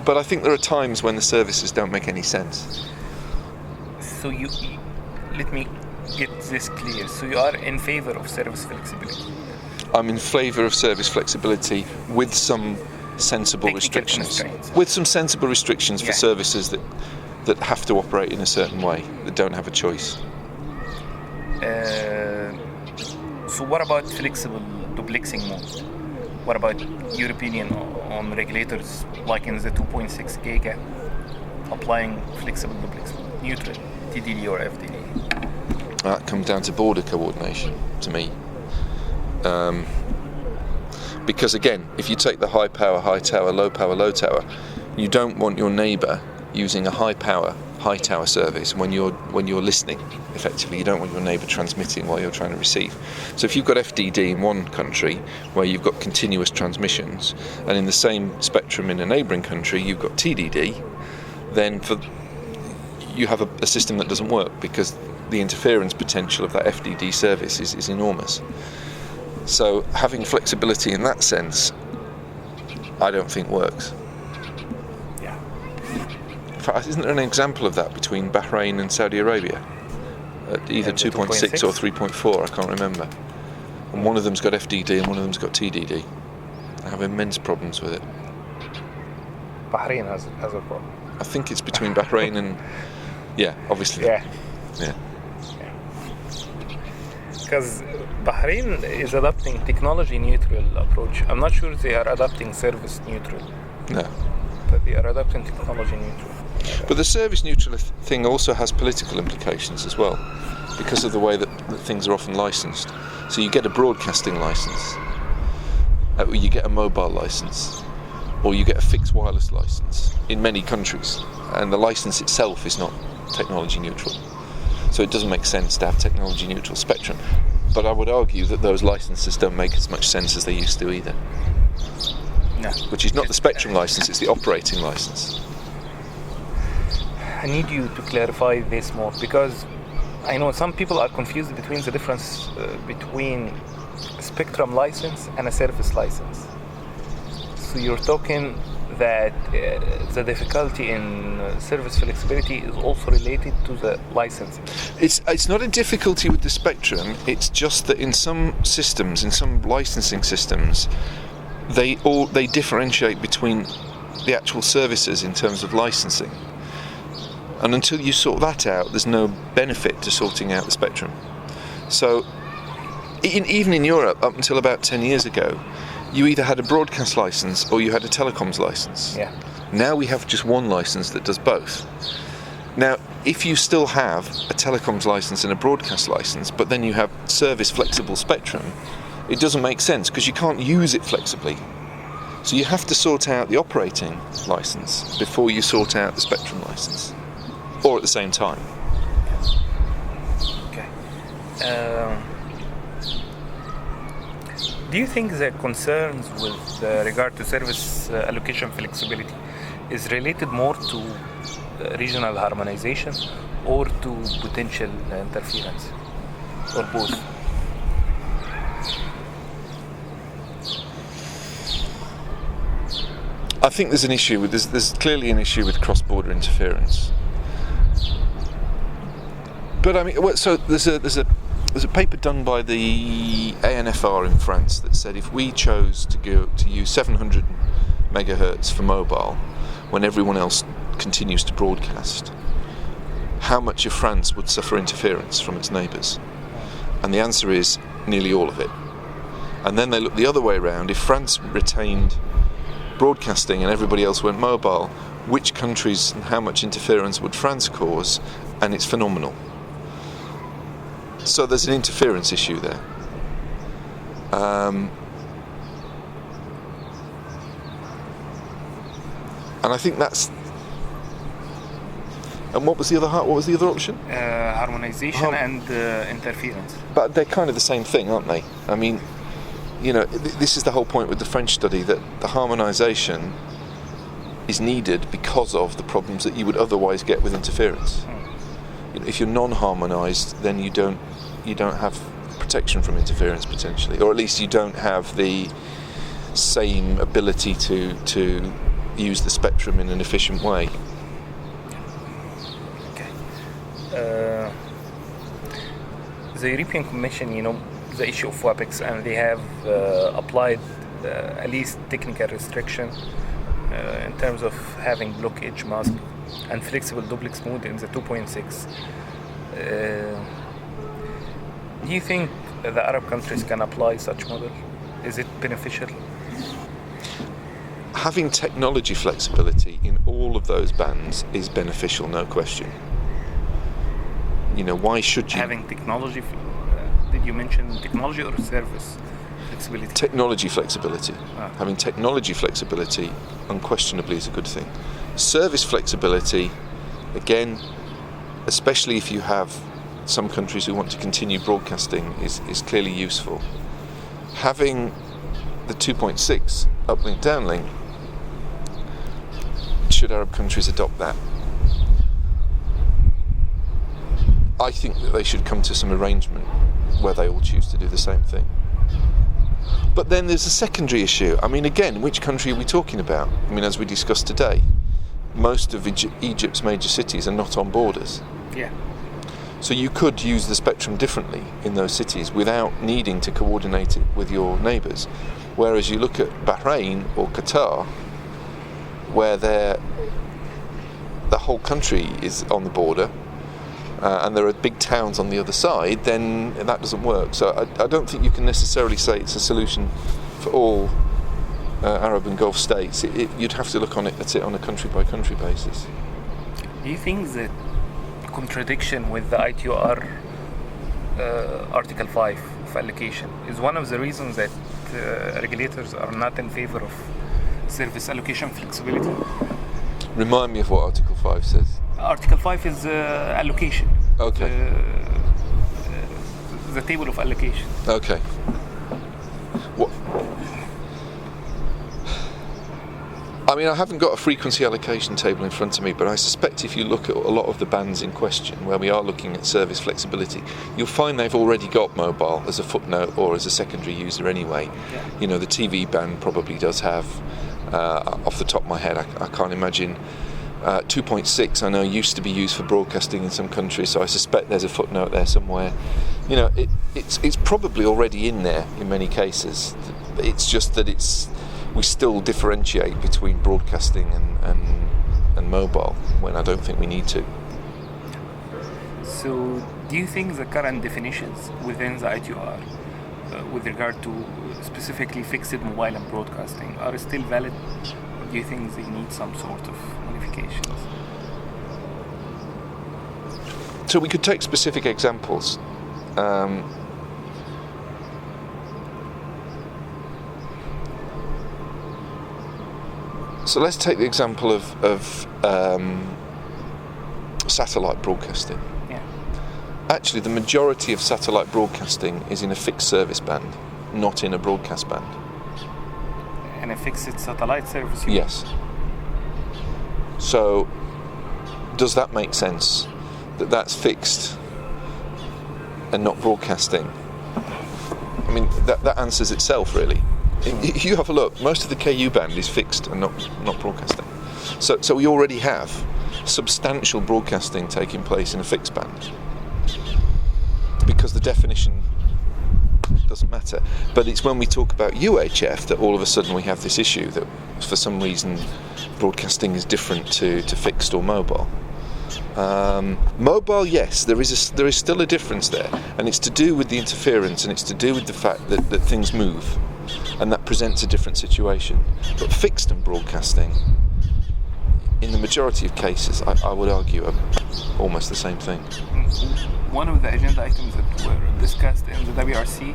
But I think there are times when the services don't make any sense. So let me get this clear. So you are in favor of service flexibility? I'm in favour of service flexibility with some sensible Technical restrictions. constraints. With some sensible restrictions for Yeah. services that have to operate in a certain way, that don't have a choice. So what about flexible duplexing mode? What about your opinion on regulators like in the 2.6 giga applying flexible duplex mode, neutral, TDD or FDD? That comes down to border coordination to me. Because again, if you take the high power, high tower, low power, low tower, you don't want your neighbour using a high power, high tower service when you're listening. Effectively, you don't want your neighbour transmitting while you're trying to receive. So if you've got FDD in one country where you've got continuous transmissions, and in the same spectrum in a neighbouring country you've got TDD, then you have a system that doesn't work because the interference potential of that FDD service is enormous. So having flexibility in that sense, I don't think works. Yeah. In fact, isn't there an example of that between Bahrain and Saudi Arabia? At either 2.6 or 3.4, I can't remember. And one of them's got FDD and one of them's got TDD. They have immense problems with it. Bahrain has a problem. I think it's between Bahrain and... Yeah, obviously. Yeah. Yeah. Because Bahrain is adopting technology neutral approach. I'm not sure they are adopting service neutral, No. but they are adopting technology neutral. But the service neutral thing also has political implications as well, because of the way that things are often licensed. So you get a broadcasting license, you get a mobile license, or you get a fixed wireless license in many countries, and the license itself is not technology neutral. So it doesn't make sense to have technology neutral spectrum. But I would argue that those licenses don't make as much sense as they used to either. No. Which is not the spectrum license, it's the operating license. I need you to clarify this more, because I know some people are confused between the difference between a spectrum license and a service license. So you're talking that the difficulty in service flexibility is also related to the licensing. It's not a difficulty with the spectrum, it's just that in some systems, in some licensing systems, they differentiate between the actual services in terms of licensing. And until you sort that out, there's no benefit to sorting out the spectrum. So even in Europe, up until about 10 years ago, you either had a broadcast license or you had a telecoms license. Yeah. Now we have just one license that does both. Now, if you still have a telecoms license and a broadcast license, but then you have service flexible spectrum, it doesn't make sense because you can't use it flexibly. So you have to sort out the operating license before you sort out the spectrum license, or at the same time. Okay. Do you think the concerns with regard to service allocation flexibility is related more to regional harmonization or to potential interference, or both? I think there's an issue with there's clearly an issue with cross-border interference. But I mean, so there's a paper done by the ANFR in France that said if we chose to use 700 megahertz for mobile when everyone else continues to broadcast, how much of France would suffer interference from its neighbours? And the answer is nearly all of it. And then they look the other way around. If France retained broadcasting and everybody else went mobile, which countries and how much interference would France cause? And it's phenomenal. So there's an interference issue there. And I think that's. And what was the other option? Harmonization and interference. But they're kind of the same thing, aren't they? I mean, you know, this is the whole point with the French study, that the harmonisation is needed because of the problems that you would otherwise get with interference. You know, if you're non-harmonised, then you don't have protection from interference potentially, or at least you don't have the same ability to use the spectrum in an efficient way. Okay. The European Commission, the issue of WAPEX, and they have applied at least technical restriction in terms of having block edge mask and flexible duplex mode in the 2.6. Do you think the Arab countries can apply such model? Is it beneficial? Having technology flexibility in all of those bands is beneficial, no question. Why should you... Having technology, did you mention technology or service flexibility? Technology flexibility. Having technology flexibility unquestionably is a good thing. Service flexibility, again, especially if you have some countries who want to continue broadcasting, is clearly useful. Having the 2.6 uplink downlink, should Arab countries adopt that, I think that they should come to some arrangement where they all choose to do the same thing. But then there's a secondary issue. Again, which country are we talking about? As we discussed today, most of Egypt's major cities are not on borders. Yeah. So you could use the spectrum differently in those cities without needing to coordinate it with your neighbours. Whereas you look at Bahrain or Qatar, where the whole country is on the border, and there are big towns on the other side, then that doesn't work. So I don't think you can necessarily say it's a solution for all Arab and Gulf states. You'd have to look at it on a country-by-country basis. Do you think that contradiction with the ITUR Article 5 of allocation is one of the reasons that regulators are not in favor of service allocation flexibility? Remind me of what Article 5 says. Article 5 is allocation. Okay. The table of allocation. Okay. What? I haven't got a frequency allocation table in front of me, but I suspect if you look at a lot of the bands in question, where we are looking at service flexibility, you'll find they've already got mobile as a footnote or as a secondary user anyway. Yeah. The TV band probably does have, off the top of my head, I can't imagine. 2.6 I know used to be used for broadcasting in some countries, so I suspect there's a footnote there somewhere. It's probably already in there in many cases. It's just that we still differentiate between broadcasting and mobile when I don't think we need to. So do you think the current definitions within the ITUR with regard to specifically fixed mobile and broadcasting are still valid? Or do you think they need some sort of modifications? So we could take specific examples. So let's take the example of satellite broadcasting. Yeah. Actually, the majority of satellite broadcasting is in a fixed service band, not in a broadcast band. And a fixed satellite service? Yes. So, does that make sense? That's fixed and not broadcasting? That answers itself, really. If you have a look, most of the KU band is fixed and not broadcasting. So we already have substantial broadcasting taking place in a fixed band because the definition doesn't matter. But it's when we talk about UHF that all of a sudden we have this issue that for some reason broadcasting is different to fixed or mobile. Mobile, yes, there is still a difference there, and it's to do with the interference, and it's to do with the fact that things move, and that presents a different situation. But fixed and broadcasting, in the majority of cases, I would argue are almost the same thing. One of the agenda items that were discussed in the WRC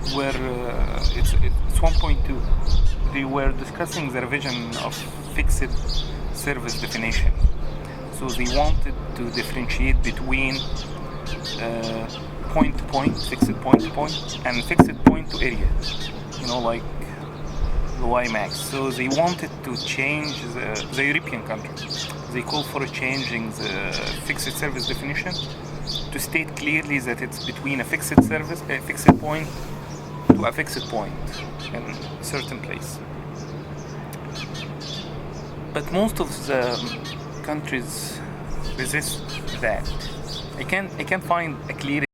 it's 1.2. They were discussing the revision of fixed service definition. So they wanted to differentiate between point-to-point, fixed point-to-point, and fixed point to area. Like the WiMAX. So they wanted to change the European countries. They called for changing the fixed service definition to state clearly that it's between a fixed point to a fixed point in a certain place. but most of the countries resist that. I can find a clear